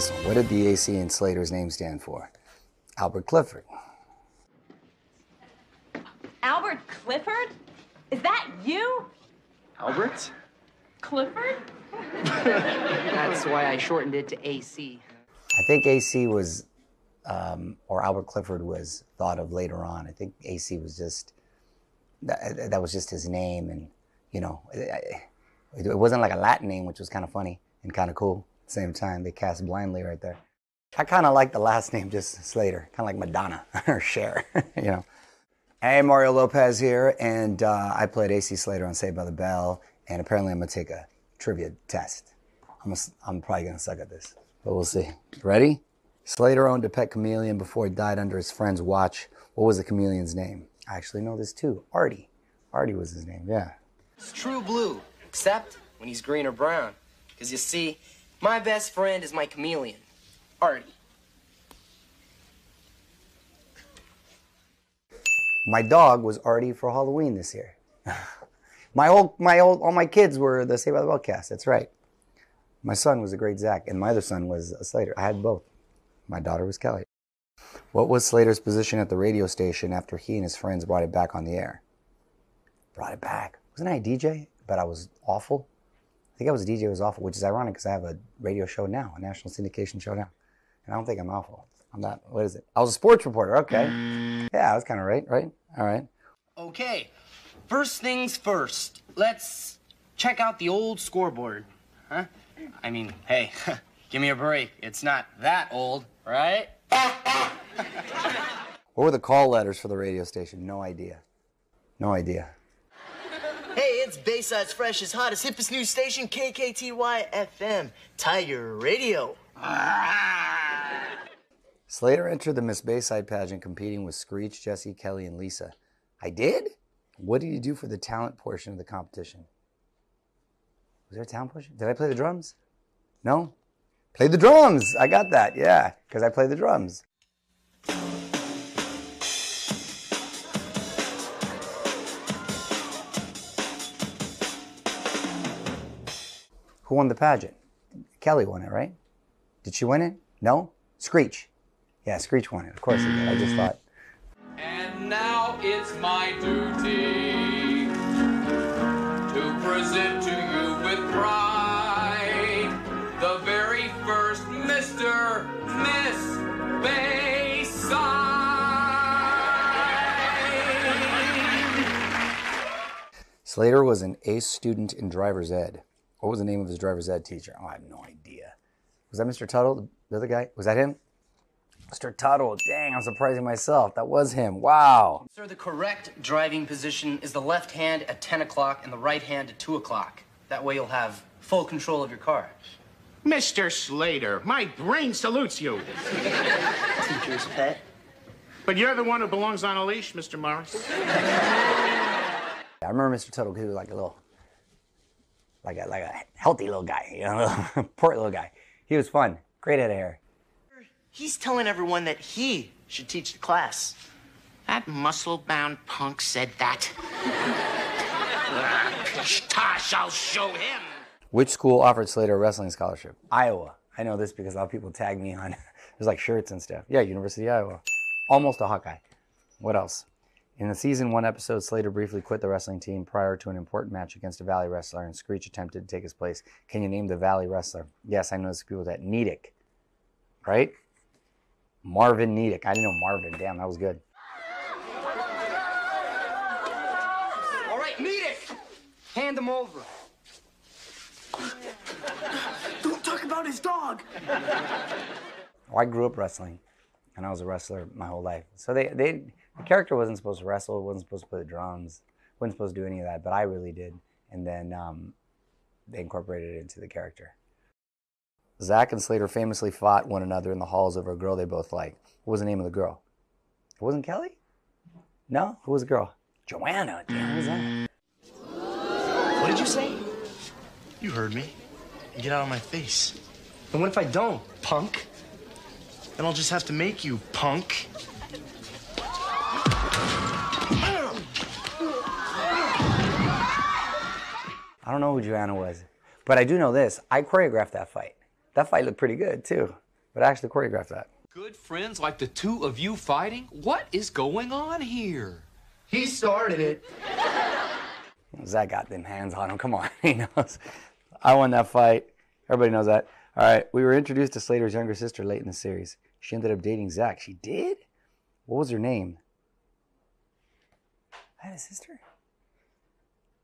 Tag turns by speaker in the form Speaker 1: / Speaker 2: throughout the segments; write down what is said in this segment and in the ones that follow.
Speaker 1: This one. What did the AC in Slater's name stand for? Albert Clifford.
Speaker 2: Albert Clifford? Is that you?
Speaker 3: Albert?
Speaker 2: Clifford?
Speaker 4: That's why I shortened it to AC.
Speaker 1: I think AC was, or Albert Clifford was thought of later on. I think AC was just, that was just his name. And, you know, it wasn't like a Latin name, which was kind of funny and kind of cool. At the same time, they cast blindly right there. I kind of like the last name, just Slater, kind of like Madonna or Cher, you know. Hey, Mario Lopez here, and I played AC Slater on Saved by the Bell, and apparently I'm going to take a trivia test. I'm probably going to suck at this, but we'll see. Ready? Slater owned a pet chameleon before he died under his friend's watch. What was the chameleon's name? I actually know this too. Artie. Artie was his name, yeah.
Speaker 4: It's true blue, except when he's green or brown. Because you see, my best friend is my chameleon, Artie.
Speaker 1: My dog was Artie for Halloween this year. all my kids were the Saved by the Bell cast. That's right. My son was a great Zach, and my other son was a Slater. I had both. My daughter was Kelly. What was Slater's position at the radio station after he and his friends brought it back on the air? Brought it back. Wasn't I a DJ? But I was awful. I think I was a DJ who was awful, which is ironic because I have a radio show now, a national syndication show now. And I don't think I'm awful. I'm not. What is it? I was a sports reporter. Okay. Yeah, I was kind of right? All right.
Speaker 4: Okay, first things first. Let's check out the old scoreboard. Huh? I mean, hey, give me a break. It's not that old, right?
Speaker 1: What were the call letters for the radio station? No idea. No idea.
Speaker 5: Hey, it's Bayside's freshest, hottest, hippest news station, KKTY FM, Tiger Radio.
Speaker 1: Slater entered the Miss Bayside pageant competing with Screech, Jesse, Kelly, and Lisa. I did? What did you do for the talent portion of the competition? Was there a talent portion? Did I play the drums? No? Played the drums! I got that, yeah, because I played the drums. Who won the pageant? Kelly won it, right? Did she win it? No? Screech. Yeah, Screech won it. Of course he did. I just thought.
Speaker 6: And now it's my duty to present to you with pride the very first Mr. Miss Bayside.
Speaker 1: Slater was an ace student in driver's ed. What was the name of his driver's ed teacher? Oh, I have no idea. Was that Mr. Tuttle, the other guy? Was that him? Mr. Tuttle, dang, I'm surprising myself. That was him, wow.
Speaker 4: Sir, the correct driving position is the left hand at 10 o'clock and the right hand at 2 o'clock. That way you'll have full control of your car.
Speaker 7: Mr. Slater, my brain salutes you.
Speaker 5: Teacher's pet.
Speaker 7: But you're the one who belongs on a leash, Mr. Morris.
Speaker 1: I remember Mr. Tuttle, he was like a little, like a healthy little guy, you know, port little guy. He was fun, great head of hair.
Speaker 5: He's telling everyone that he should teach the class.
Speaker 7: That muscle-bound punk said that. Tosh, I'll show him.
Speaker 1: Which school offered Slater a wrestling scholarship? Iowa. I know this because a lot of people tag me on, there's like shirts and stuff. Yeah, University of Iowa. Almost a Hawkeye. What else? In the season 1 episode, Slater briefly quit the wrestling team prior to an important match against a Valley wrestler, and Screech attempted to take his place. Can you name the Valley wrestler? Yes, I know those people that Nedick, right? Marvin Nedick. I didn't know Marvin. Damn, that was good.
Speaker 4: All right, Nedick! Hand him over.
Speaker 5: Don't talk about his dog.
Speaker 1: Well, I grew up wrestling, and I was a wrestler my whole life. So the character wasn't supposed to wrestle, wasn't supposed to play the drums, wasn't supposed to do any of that, but I really did. And then they incorporated it into the character. Zach and Slater famously fought one another in the halls over a girl they both liked. What was the name of the girl? It wasn't Kelly? No? Who was the girl? Joanna. Damn, who was that?
Speaker 5: What did you say?
Speaker 8: You heard me. Get out of my face.
Speaker 5: And what if I don't, punk?
Speaker 8: Then I'll just have to make you, punk.
Speaker 1: I don't know who Joanna was, but I do know this. I choreographed that fight. That fight looked pretty good, too. but I actually choreographed that.
Speaker 6: Good friends like the two of you fighting? What is going on here?
Speaker 4: He started it.
Speaker 1: Zach got them hands on him. Come on, he knows. I won that fight. Everybody knows that. All right, we were introduced to Slater's younger sister late in the series. She ended up dating Zach. She did? What was her name? I had a sister?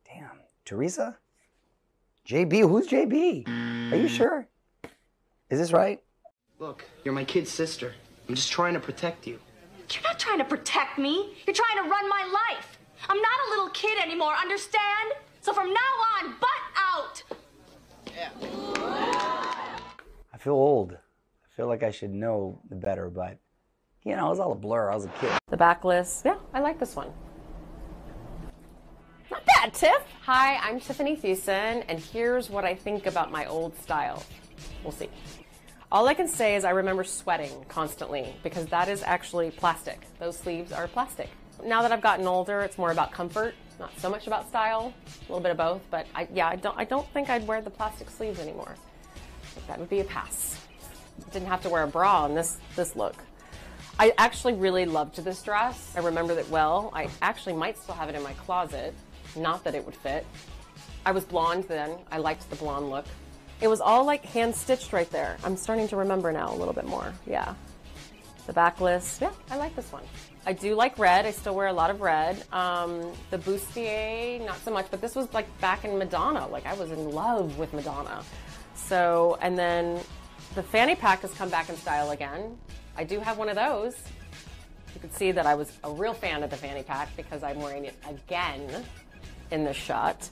Speaker 1: Damn. Teresa? JB? Who's JB? Are you sure? Is this right?
Speaker 4: Look, you're my kid's sister. I'm just trying to protect you.
Speaker 2: You're not trying to protect me. You're trying to run my life. I'm not a little kid anymore, understand? So from now on, butt out.
Speaker 1: I feel old. I feel like I should know better, but, you know, it was all a blur. I was a kid.
Speaker 3: The backlist. Yeah, I like this one. Not bad, Tiff. Hi, I'm Tiffany Thiessen, and here's what I think about my old style. We'll see. All I can say is I remember sweating constantly because that is actually plastic. Those sleeves are plastic. Now that I've gotten older, it's more about comfort, not so much about style. A little bit of both, but I don't think I'd wear the plastic sleeves anymore. That would be a pass. Didn't have to wear a bra on this look. I actually really loved this dress. I remember it well. I actually might still have it in my closet. Not that it would fit. I was blonde then. I liked the blonde look. It was all like hand stitched right there. I'm starting to remember now a little bit more. Yeah. The backlist. Yeah, I like this one. I do like red. I still wear a lot of red. The bustier, not so much, but this was like back in Madonna. Like I was in love with Madonna. So, and then the fanny pack has come back in style again. I do have one of those. You can see that I was a real fan of the fanny pack because I'm wearing it again in this shot.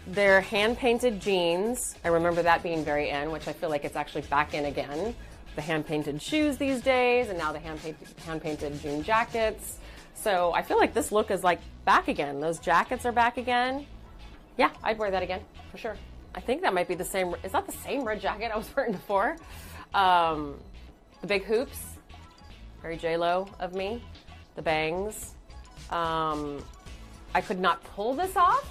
Speaker 3: They're hand-painted jeans. I remember that being very in, which I feel like it's actually back in again. The hand-painted shoes these days, and now the hand-painted jean jackets. So I feel like this look is like back again. Those jackets are back again. Yeah, I'd wear that again, for sure. I think that might be the same, is that the same red jacket I was wearing before? The big hoops, very J-Lo of me. The bangs. I could not pull this off,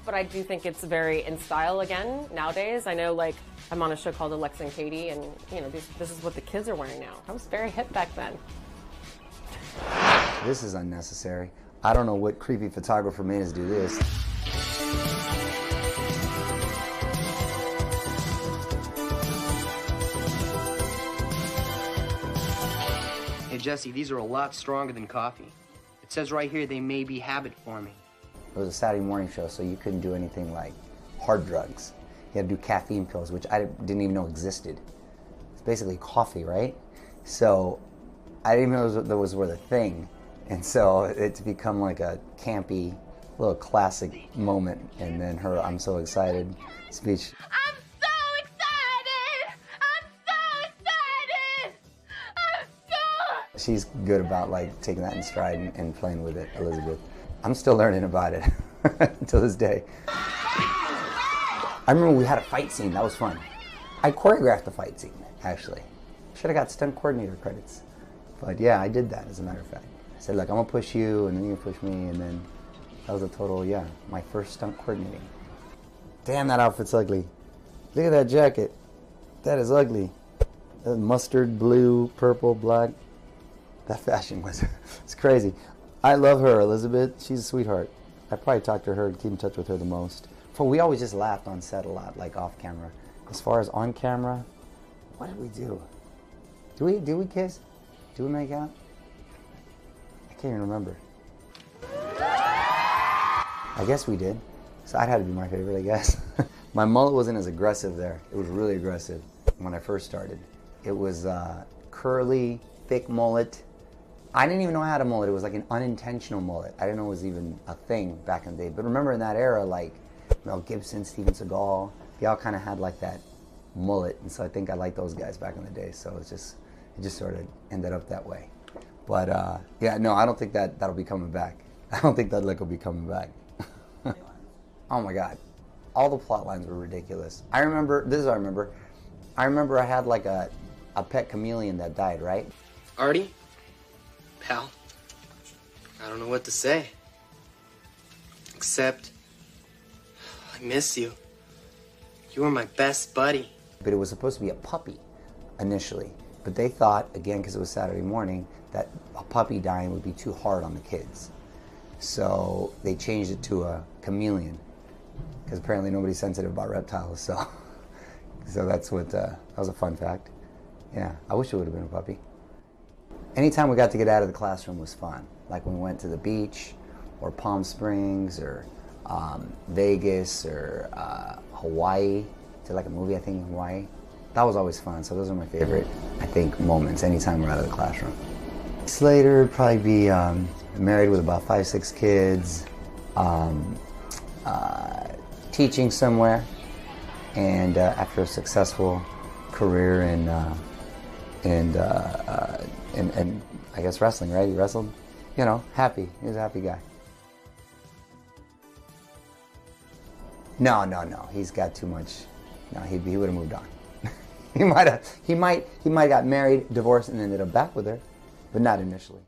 Speaker 3: but I do think it's very in style again nowadays. I know, like, I'm on a show called Alexa and Katie, and, you know, this is what the kids are wearing now. I was very hip back then.
Speaker 1: This is unnecessary. I don't know what creepy photographer made us do this.
Speaker 4: Hey, Jesse, these are a lot stronger than coffee. It says right here they may be habit forming.
Speaker 1: It was a Saturday morning show, so you couldn't do anything like hard drugs. You had to do caffeine pills, which I didn't even know existed. It's basically coffee, right? So I didn't even know those were the thing. And so it's become like a campy little classic moment. And then her "I'm so excited" speech.
Speaker 2: I'm so excited! I'm so excited! I'm so...
Speaker 1: She's good about like taking that in stride and playing with it, Elizabeth. I'm still learning about it to this day. I remember we had a fight scene. That was fun. I choreographed the fight scene, actually. Should have got stunt coordinator credits. But yeah, I did that, as a matter of fact. I said, like, I'm going to push you, and then you push me, and then that was a total, yeah, my first stunt coordinating. Damn, that outfit's ugly. Look at that jacket. That is ugly. That mustard, blue, purple, black. That fashion was it's crazy. I love her, Elizabeth. She's a sweetheart. I probably talk to her and keep in touch with her the most. We always just laughed on set a lot, like off camera. As far as on camera, what did we do? Do we kiss? Do we make out? I can't even remember. I guess we did. So that had to be my favorite, I guess. My mullet wasn't as aggressive there. It was really aggressive when I first started. It was curly, thick mullet. I didn't even know I had a mullet. It was like an unintentional mullet. I didn't know it was even a thing back in the day. But remember in that era, like Mel Gibson, Steven Seagal, they all kind of had like that mullet. And so I think I liked those guys back in the day. So it just sort of ended up that way. But yeah, no, I don't think that'll be coming back. I don't think that look will be coming back. Oh my God. All the plot lines were ridiculous. I remember I had like a pet chameleon that died, right?
Speaker 4: Artie? Pal, I don't know what to say. Except, I miss you. You were my best buddy.
Speaker 1: But it was supposed to be a puppy initially, But they thought, again, because it was Saturday morning, that a puppy dying would be too hard on the kids. So they changed it to a chameleon, because apparently nobody's sensitive about reptiles. So that's what, that was a fun fact. Yeah, I wish it would have been a puppy. Anytime we got to get out of the classroom was fun. Like when we went to the beach, or Palm Springs, or Vegas, or Hawaii. Did like a movie, I think, in Hawaii. That was always fun. So those are my favorite, I think, moments anytime we're out of the classroom. Later, would probably be married with about 5, 6 kids, teaching somewhere, and after a successful career in I guess wrestling, right? He wrestled, you know, happy. He was a happy guy. No. He's got too much. No, he would have moved on. He might got married, divorced, and ended up back with her, but not initially.